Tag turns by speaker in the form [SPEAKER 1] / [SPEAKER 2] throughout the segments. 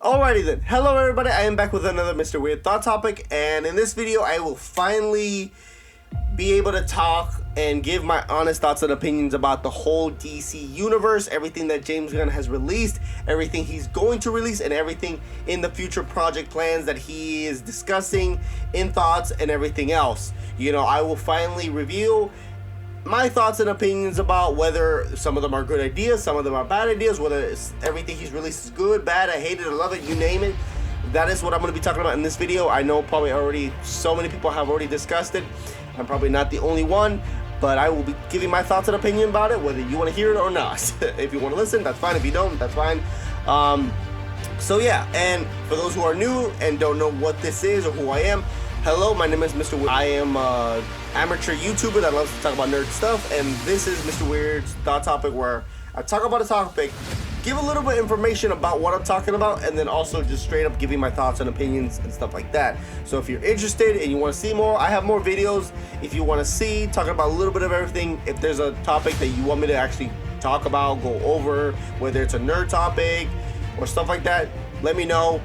[SPEAKER 1] Alrighty then. Hello everybody, I am back with another Mr. Weird Thought topic, and in this video I will finally be able to talk and give my honest thoughts and opinions about the whole DC universe, everything that James Gunn has released, everything he's going to release, and everything in the future project plans that he is discussing in thoughts and everything else. You know, I will finally reveal my thoughts and opinions about whether some of them are good ideas, some of them are bad ideas, whether everything he's released is good, bad, I hate it, I love it, you name it. That is what I'm going to be talking about in this video. I know probably already so many people have already discussed it. I'm probably not the only one, but I will be giving my thoughts and opinion about it, whether you want to hear it or not. If you want to listen, that's fine. If you don't, that's fine. So yeah, and for those who are new and don't know what this is or who I am, hello, my name is Mr. Weird. I am an amateur YouTuber that loves to talk about nerd stuff, and this is Mr. Weird's Thought Topic, where I talk about a topic, give a little bit of information about what I'm talking about, and then also just straight up giving my thoughts and opinions and stuff like that. So if you're interested and you want to see more, I have more videos. If you want to see, talking about a little bit of everything, if there's a topic that you want me to actually talk about, go over, whether it's a nerd topic or stuff like that, let me know.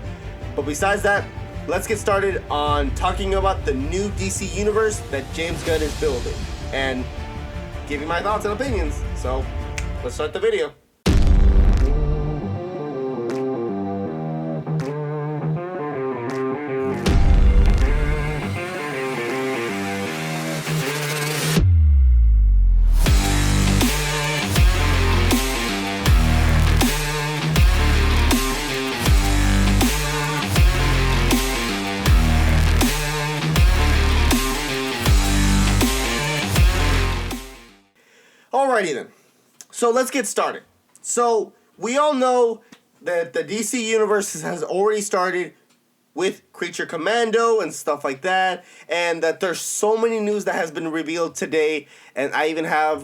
[SPEAKER 1] But besides that, let's get started on talking about the new DC universe that James Gunn is building and giving my thoughts and opinions. So let's start the video. Alrighty then, so let's get started. So we all know that the DC universe has already started with Creature Commando and stuff like that, and that there's so many news that has been revealed today, and I even have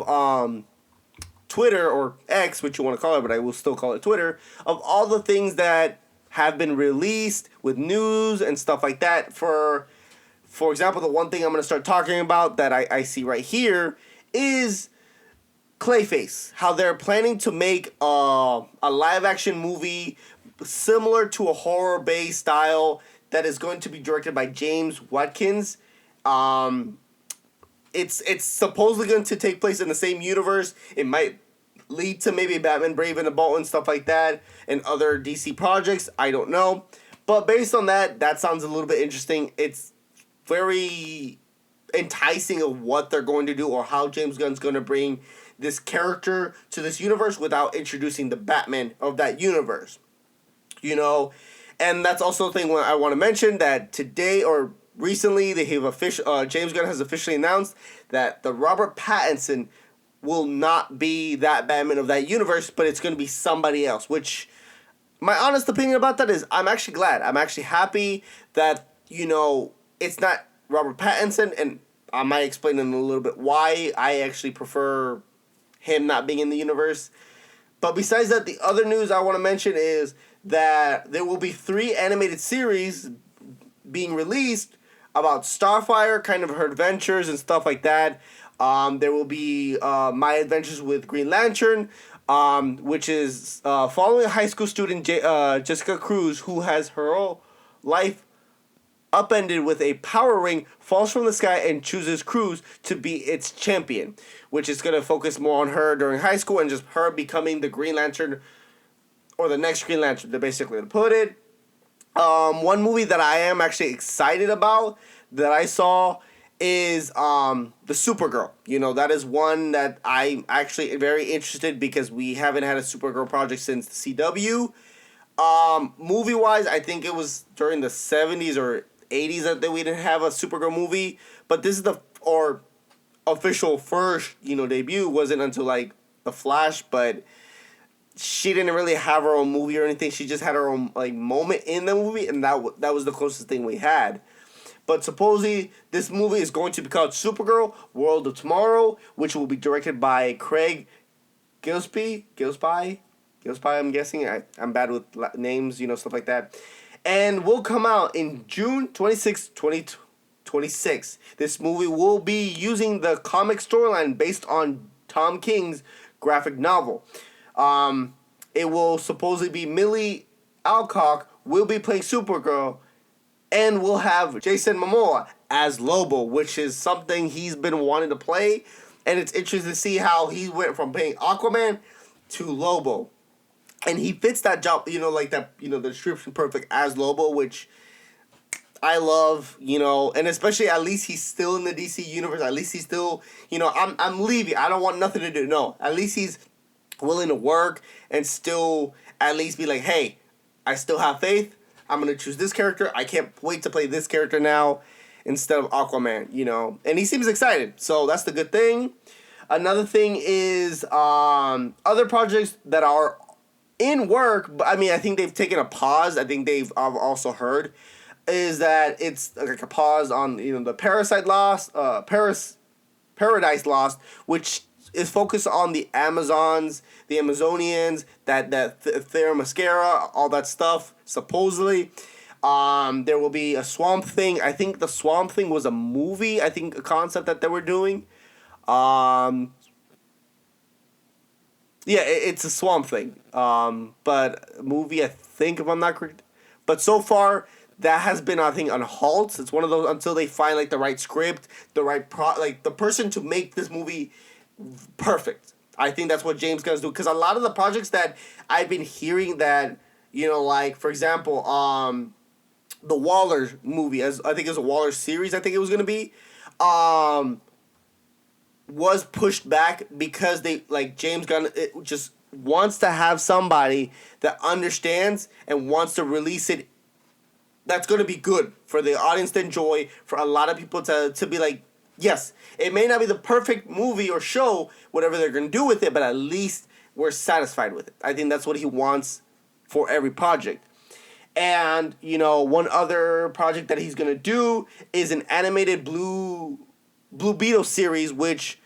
[SPEAKER 1] Twitter, or X, which you want to call it, but I will still call it Twitter, of all the things that have been released with news and stuff like that. For example, the one thing I'm going to start talking about that I see right here is Clayface, how they're planning to make a live-action movie similar to a horror-based style that is going to be directed by James Watkins. It's supposedly going to take place in the same universe. It might lead to maybe Batman Brave and the Bold and stuff like that and other DC projects. I don't know. But based on that, that sounds a little bit interesting. It's very enticing of what they're going to do or how James Gunn's going to bring this character to this universe without introducing the Batman of that universe. You know, and that's also the thing I want to mention, that today or recently they have James Gunn has officially announced that the Robert Pattinson will not be that Batman of that universe, but it's going to be somebody else, which my honest opinion about that is I'm actually glad. I'm actually happy that, you know, it's not Robert Pattinson, and I might explain in a little bit why I actually prefer him not being in the universe. But besides that, the other news I want to mention is that there will be 3 animated series being released about Starfire, kind of her adventures and stuff like that. There will be My Adventures with Green Lantern, which is following a high school student, Jessica Cruz, who has her whole life upended with a power ring, falls from the sky, and chooses Cruz to be its champion, which is going to focus more on her during high school and just her becoming the Green Lantern, or the next Green Lantern, basically, to put it. One movie that I am actually excited about that I saw is the Supergirl. You know, that is one that I'm actually very interested, because we haven't had a Supergirl project since the CW. Movie-wise, I think it was during the 70s or 80s that we didn't have a Supergirl movie, but this is the official first, you know, debut. Wasn't until like The Flash, but she didn't really have her own movie or anything. She just had her own like moment in the movie, and that was the closest thing we had. But supposedly this movie is going to be called Supergirl: World of Tomorrow, which will be directed by Craig Gillespie, I'm guessing. I'm bad with names, you know, stuff like that. And will come out in June 26, 2026. This movie will be using the comic storyline based on Tom King's graphic novel. It will supposedly be Millie Alcock will be playing Supergirl, and we'll have Jason Momoa as Lobo, which is something he's been wanting to play. And it's interesting to see how he went from playing Aquaman to Lobo. And he fits that job, like that, the description perfect as Lobo, which I love, and especially at least he's still in the DC universe. At least he's still, I'm leaving. I don't want nothing to do. No, at least he's willing to work and still at least be like, hey, I still have faith. I'm going to choose this character. I can't wait to play this character now instead of Aquaman, And he seems excited. So that's the good thing. Another thing is other projects that are in work, but I think they've taken a pause. I think I've also heard is that it's like a pause on, the Paradise Lost, which is focused on the Amazons, the Amazonians, that Theramascara, all that stuff, supposedly. There will be a Swamp Thing. I think the Swamp Thing was a movie, a concept that they were doing. Yeah, it's a Swamp Thing. But a movie, I think, if I'm not correct. But so far, that has been, I think, on halt. It's one of those until they find, like, the right script, the right the person to make this movie perfect. I think that's what James Gunn's doing. Because a lot of the projects that I've been hearing that, like, for example, the Waller movie, as I think it was a Waller series, I think it was going to be, was pushed back because James Gunn just wants to have somebody that understands and wants to release it that's going to be good for the audience to enjoy, for a lot of people to be like, yes, it may not be the perfect movie or show, whatever they're going to do with it, but at least we're satisfied with it. I think that's what he wants for every project. And, one other project that he's going to do is an animated Blue Beetle series, which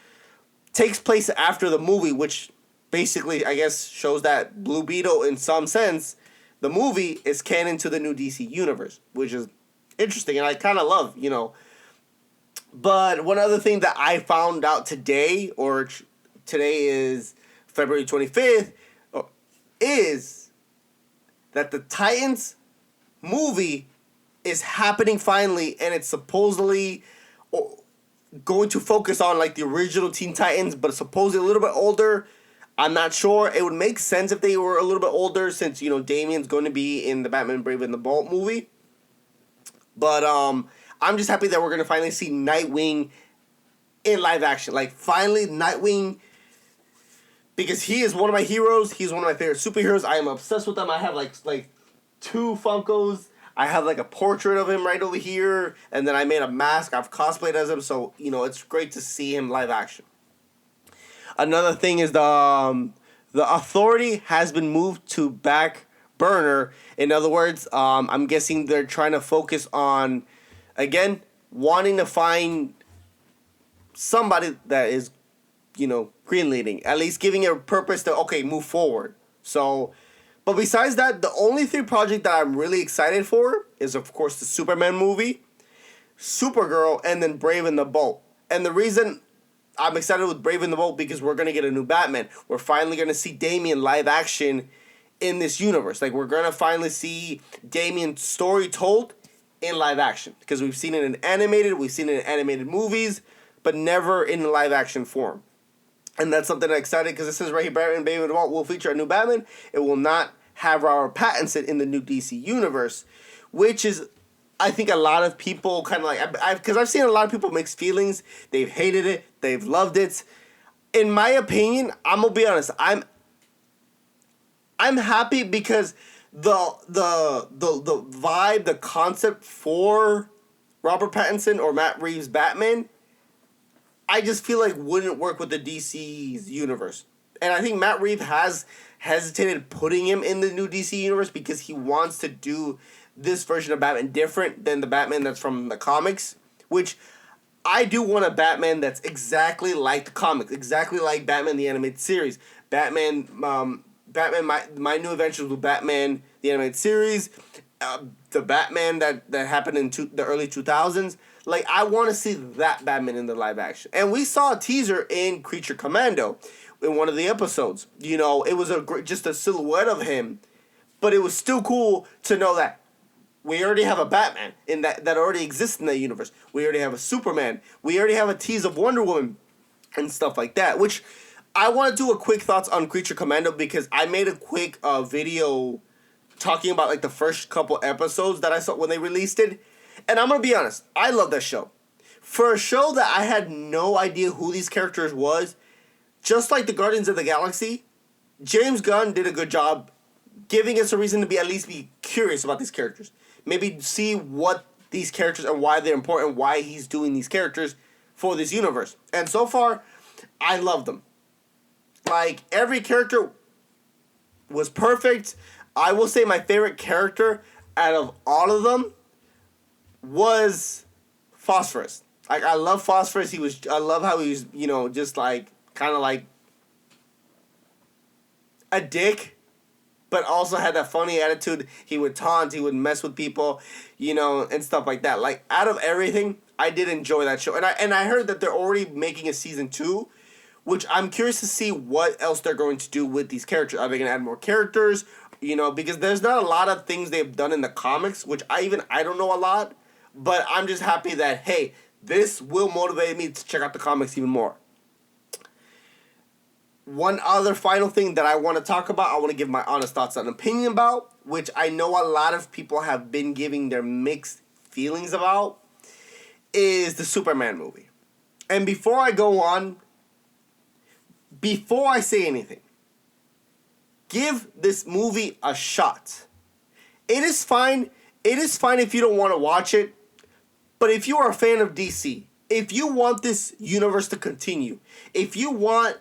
[SPEAKER 1] takes place after the movie, which basically, I guess, shows that Blue Beetle, in some sense, the movie is canon to the new DC universe, which is interesting, and I kind of love, But one other thing that I found out today, or today is February 25th, is that the Titans movie is happening finally, and it's supposedly going to focus on, like, the original Teen Titans, but supposedly a little bit older. I'm not sure. It would make sense if they were a little bit older since, Damian's going to be in the Batman Brave and the Bold movie. But I'm just happy that we're going to finally see Nightwing in live action. Like, finally, Nightwing, because he is one of my heroes. He's one of my favorite superheroes. I am obsessed with him. I have, like 2 Funkos. I have, like, a portrait of him right over here. And then I made a mask. I've cosplayed as him. So, it's great to see him live action. Another thing is the Authority has been moved to back burner. In other words, I'm guessing they're trying to focus on, again, wanting to find somebody that is, greenleading. At least giving it a purpose to, okay, move forward. So, but besides that, the only 3 projects that I'm really excited for is, of course, the Superman movie, Supergirl, and then Brave and the Bold. And the reason I'm excited with Brave and the Bold because we're going to get a new Batman. We're finally going to see Damian live action in this universe. Like, we're going to finally see Damian's story told in live action. Because we've seen it in animated movies, but never in live action form. And that's something I'm excited because it says right here, Batman Brave and the Bold will feature a new Batman. It will not have Robert Pattinson in the new DC universe, which is, I think, a lot of people kind of like, because I've seen a lot of people mixed feelings. They've hated it. They've loved it. In my opinion, I'm gonna be honest. I'm happy because the vibe, the concept for Robert Pattinson or Matt Reeves' Batman, I just feel like wouldn't work with the DC's universe. And I think Matt Reeves has hesitated putting him in the new DC universe because he wants to do this version of Batman different than the Batman that's from the comics, which I do want a Batman that's exactly like the comics, exactly like Batman the Animated Series. Batman, my New Adventures with Batman the Animated Series, the Batman that happened in the early 2000s. Like, I want to see that Batman in the live action. And we saw a teaser in Creature Commando in one of the episodes. It was just a silhouette of him. but it was still cool to know that we already have a Batman in that already exists in that universe. We already have a Superman. We already have a tease of Wonder Woman and stuff like that. Which I want to do a quick thoughts on Creature Commando because I made a quick video talking about like the first couple episodes that I saw when they released it. And I'm gonna be honest, I love that show. For a show that I had no idea who these characters was, just like the Guardians of the Galaxy, James Gunn did a good job giving us a reason to at least be curious about these characters. Maybe see what these characters and why they're important, why he's doing these characters for this universe. And so far, I love them. Like, every character was perfect. I will say my favorite character out of all of them was Phosphorus. Like, I love Phosphorus. I love how he was, just like, kind of like a dick, but also had that funny attitude. He would taunt, he would mess with people, and stuff like that. Like, out of everything, I did enjoy that show. And I heard that they're already making a season 2, which I'm curious to see what else they're going to do with these characters. Are they going to add more characters? Because there's not a lot of things they've done in the comics, which I don't know a lot, but I'm just happy that, hey, this will motivate me to check out the comics even more. One other final thing that I want to talk about, I want to give my honest thoughts and opinion about, which I know a lot of people have been giving their mixed feelings about, is the Superman movie. And before I go on, before I say anything, give this movie a shot. It is fine. It is fine if you don't want to watch it. But if you are a fan of DC, if you want this universe to continue, if you want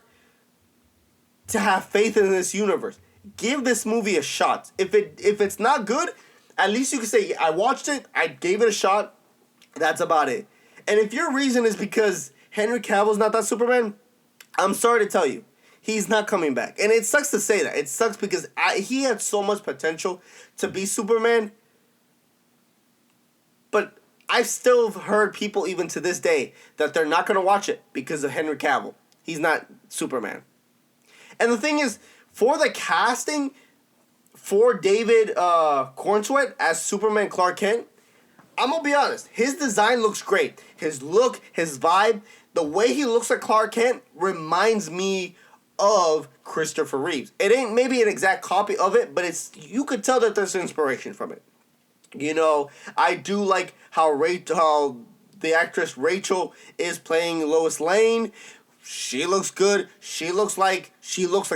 [SPEAKER 1] to have faith in this universe, give this movie a shot. If it's not good, at least you can say, I watched it, I gave it a shot, that's about it. And if your reason is because Henry Cavill's not that Superman, I'm sorry to tell you, he's not coming back. And it sucks to say that. It sucks because he had so much potential to be Superman. But I've still heard people even to this day that they're not going to watch it because of Henry Cavill. He's not Superman. And the thing is, for the casting for David Cornsweet as Superman Clark Kent, I'm going to be honest, his design looks great. His look, his vibe, the way he looks like Clark Kent reminds me of Christopher Reeves. It ain't maybe an exact copy of it, but you could tell that there's inspiration from it. I do like how the actress Rachel is playing Lois Lane. She looks good. She looks like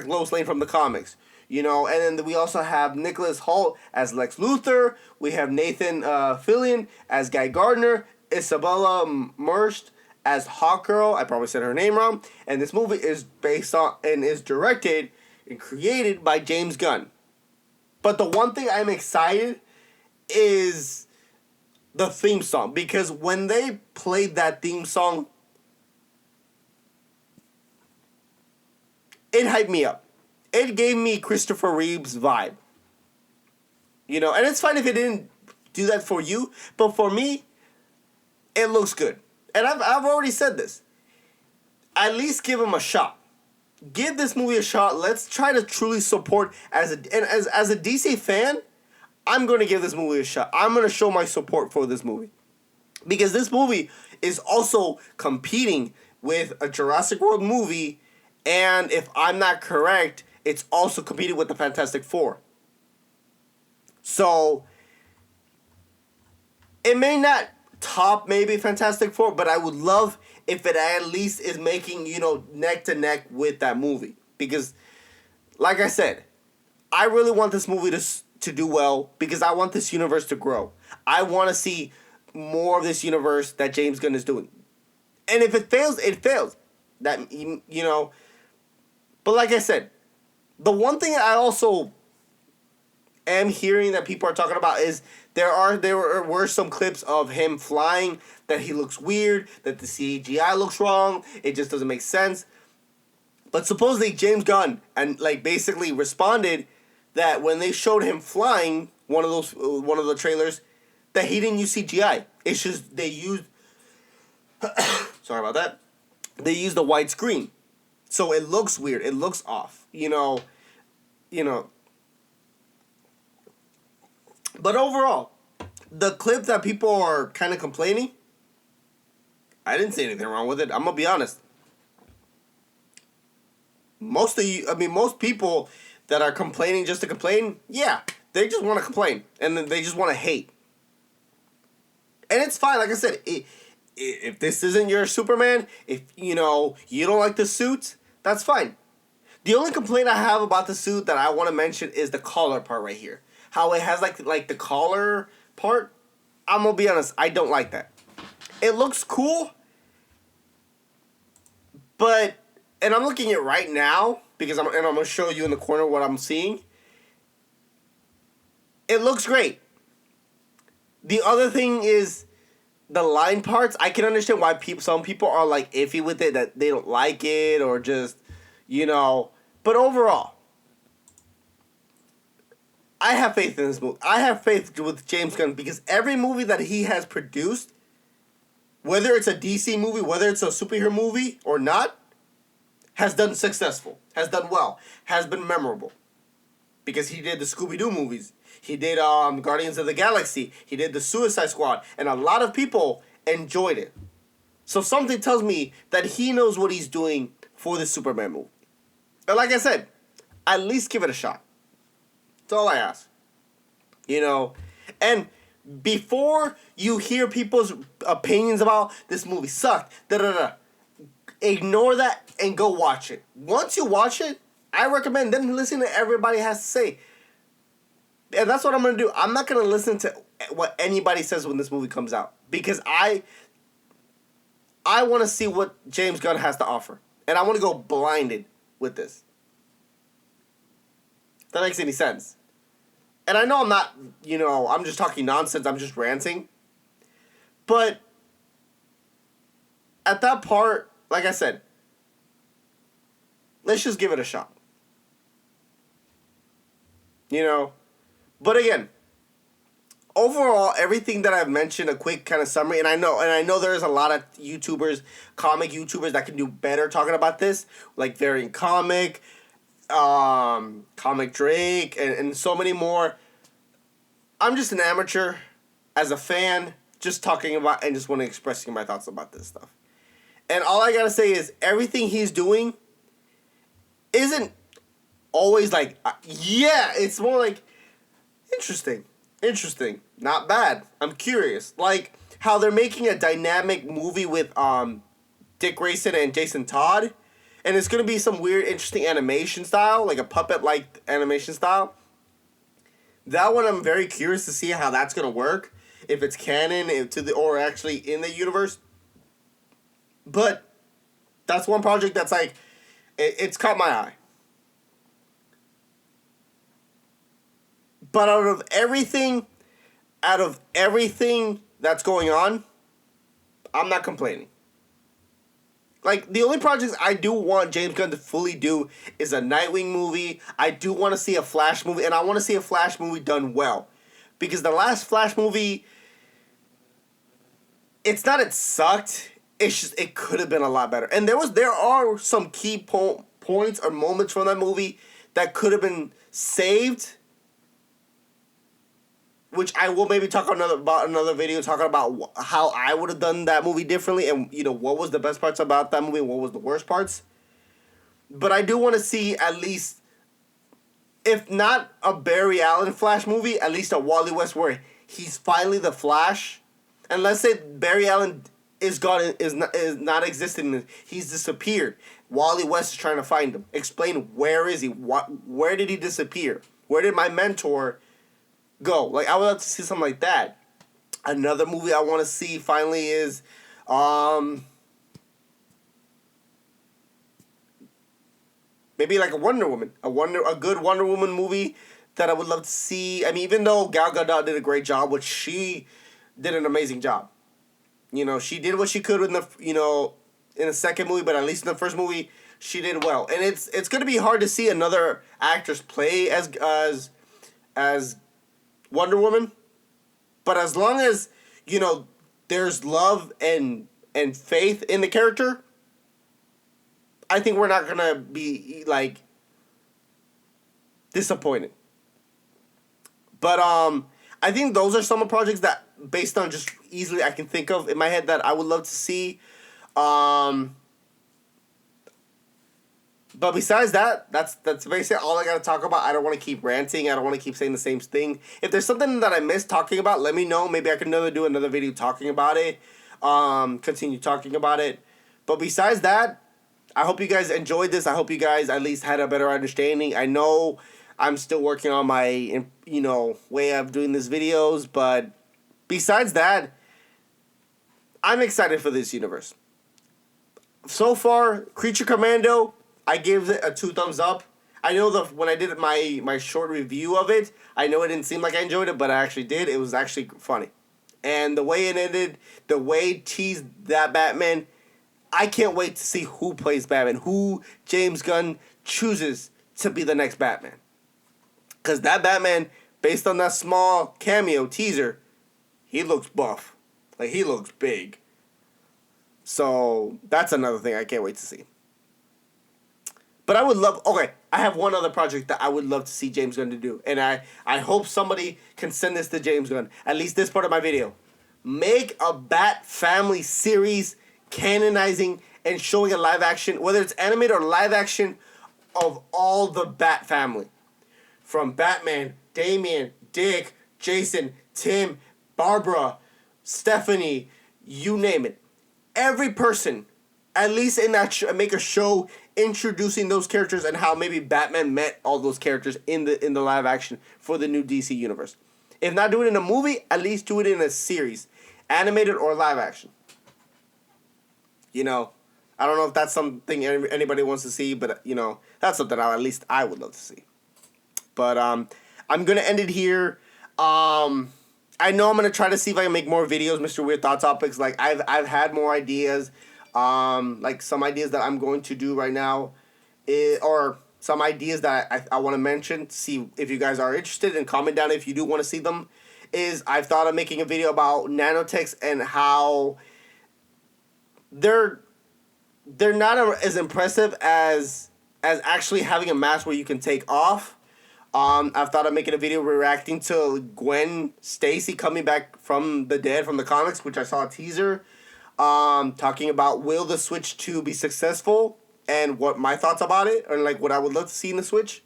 [SPEAKER 1] Lois Lane from the comics. And then we also have Nicholas Hoult as Lex Luthor. We have Nathan Fillion as Guy Gardner. Isabella Merced as Hawkgirl. I probably said her name wrong. And this movie is based on and is directed and created by James Gunn. But the one thing I'm excited is the theme song. Because when they played that theme song, it hyped me up. It gave me Christopher Reeves vibe. And it's fine if it didn't do that for you, but for me, it looks good. And I've already said this. At least give him a shot. Give this movie a shot. Let's try to truly support as a DC fan, I'm going to give this movie a shot. I'm going to show my support for this movie. Because this movie is also competing with a Jurassic World movie, and if I'm not correct, it's also competing with the Fantastic Four. So, it may not top maybe Fantastic Four, but I would love if it at least is making, neck to neck with that movie. Because, like I said, I really want this movie to do well because I want this universe to grow. I want to see more of this universe that James Gunn is doing. And if it fails, it fails. That, But like I said, the one thing I also am hearing that people are talking about is there were some clips of him flying that he looks weird, that the CGI looks wrong, it just doesn't make sense. But supposedly James Gunn basically responded that when they showed him flying one of the trailers, that he didn't use CGI. It's just they used sorry about that. They used a white screen. So it looks weird. It looks off. But overall, the clip that people are kind of complaining, I didn't see anything wrong with it. I'm gonna be honest. Most people that are complaining just to complain, yeah, they just want to complain and then they just want to hate. And it's fine. Like I said, if this isn't your Superman, if you don't like the suit, that's fine. The only complaint I have about the suit that I want to mention is the collar part right here. How it has like the collar part. I'm gonna be honest, I don't like that. It looks cool, but and I'm looking at it right now because I'm gonna show you in the corner what I'm seeing. It looks great. The other thing is the line parts. I can understand why some people are like iffy with it, that they don't like it or just But overall, I have faith in this movie. I have faith with James Gunn because every movie that he has produced, whether it's a DC movie, whether it's a superhero movie or not, has done successful, has done well, has been memorable. Because he did the Scooby-Doo movies. He did Guardians of the Galaxy. He did the Suicide Squad. And a lot of people enjoyed it. So something tells me that he knows what he's doing for the Superman movie. And like I said, at least give it a shot. That's all I ask. And before you hear people's opinions about this movie sucked, ignore that and go watch it. Once you watch it, I recommend then listen to everybody has to say. And that's what I'm going to do. I'm not going to listen to what anybody says when this movie comes out. Because I want to see what James Gunn has to offer. And I want to go blinded with this. If that makes any sense. And I know I'm not, I'm just talking nonsense. I'm just ranting. But at that part, like I said, let's just give it a shot. But again, overall, everything that I've mentioned, a quick kind of summary, and I know there's a lot of comic YouTubers that can do better talking about this, like Variant Comic, Comic Drake, and so many more. I'm just an amateur, as a fan, just talking about and just want to expressing my thoughts about this stuff. And all I gotta say is everything he's doing isn't always like, yeah, it's more like, interesting, not bad, I'm curious. Like how they're making a dynamic movie with Dick Grayson and Jason Todd, and it's going to be some weird, interesting animation style, like a puppet-like animation style. That one I'm very curious to see how that's going to work, if it's canon, or actually in the universe. But that's one project that's like, it's caught my eye. But out of everything that's going on, I'm not complaining. Like, the only projects I do want James Gunn to fully do is a Nightwing movie. I do want to see a Flash movie, and I want to see a Flash movie done well. Because the last Flash movie, it's not it sucked, it's just it could have been a lot better. And there are some key points or moments from that movie that could have been saved, which I will maybe talk about another video talking about how I would have done that movie differently, and what was the best parts about that movie and what was the worst parts. But I do want to see at least, if not a Barry Allen Flash movie, at least a Wally West where he's finally the Flash. And let's say Barry Allen is not existing, he's disappeared. Wally West is trying to find him. Explain, where is he? Where did he disappear? Where did my mentor go? Like, I would love to see something like that. Another movie I want to see finally is maybe like a Wonder Woman. A good Wonder Woman movie that I would love to see. I mean, even though Gal Gadot did a great job, which she did an amazing job. She did what she could in the second movie, but at least in the first movie, she did well. And it's going to be hard to see another actress play as Wonder Woman, but as long as there's love and faith in the character, I think we're not gonna be disappointed. But I think those are some of the projects that, based on just easily I can think of in my head, that I would love to see. But besides that, that's basically all I gotta talk about. I don't want to keep ranting. I don't want to keep saying the same thing. If there's something that I missed talking about, let me know. Maybe I can do another video talking about it. Continue talking about it. But besides that, I hope you guys enjoyed this. I hope you guys at least had a better understanding. I know I'm still working on my way of doing these videos, but besides that, I'm excited for this universe. So far, Creature Commando, I gave it a 2 thumbs up. I know when I did my short review of it, I know it didn't seem like I enjoyed it, but I actually did. It was actually funny. And the way it ended, the way it teased that Batman, I can't wait to see who plays Batman, who James Gunn chooses to be the next Batman. Because that Batman, based on that small cameo teaser, he looks buff. Like, he looks big. So, that's another thing I can't wait to see. But I would love... Okay, I have one other project that I would love to see James Gunn to do. And I hope somebody can send this to James Gunn. At least this part of my video. Make a Bat Family series canonizing and showing a live action, whether it's animated or live action, of all the Bat Family. From Batman, Damian, Dick, Jason, Tim, Barbara, Stephanie, you name it. Every person, at least in that make a show introducing those characters and how maybe Batman met all those characters in the live action for the new DC universe. If not do it in a movie, at least do it in a series, animated or live action. I don't know if that's something anybody wants to see, but that's something at least I would love to see. But I'm gonna end it here. I know I'm gonna try to see if I can make more videos, Mr. Weird Thought Topics. Like I've had more ideas, like some ideas that I'm going to do right now, or some ideas that I want to mention. See if you guys are interested, and comment down if you do want to see them. I've thought of making a video about nanotechs and how they're not as impressive as actually having a mask where you can take off. I've thought of making a video reacting to Gwen Stacy coming back from the dead from the comics, which I saw a teaser. Talking about will the Switch 2 be successful and what my thoughts about it, or like what I would love to see in the Switch.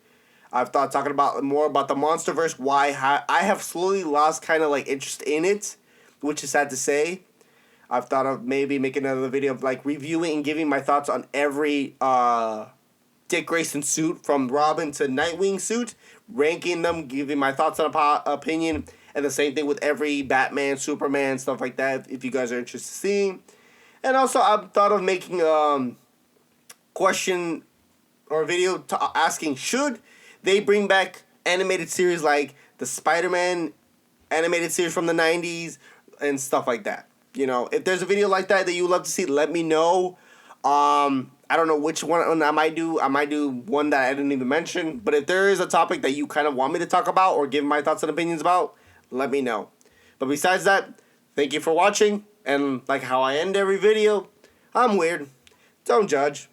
[SPEAKER 1] I've thought talking about more about the MonsterVerse, why I have slowly lost kind of like interest in it, which is sad to say. I've thought of maybe making another video of like reviewing and giving my thoughts on every Dick Grayson suit from Robin to Nightwing suit, ranking them, giving my thoughts and opinion, and the same thing with every Batman, Superman, stuff like that, if you guys are interested in seeing. And also, I've thought of making question or a video asking, should they bring back animated series like the Spider-Man animated series from the 90s and stuff like that. If there's a video like that you would love to see, let me know. I don't know which one I might do. I might do one that I didn't even mention. But if there is a topic that you kind of want me to talk about or give my thoughts and opinions about, let me know. But besides that, thank you for watching. And like how I end every video, I'm weird. Don't judge.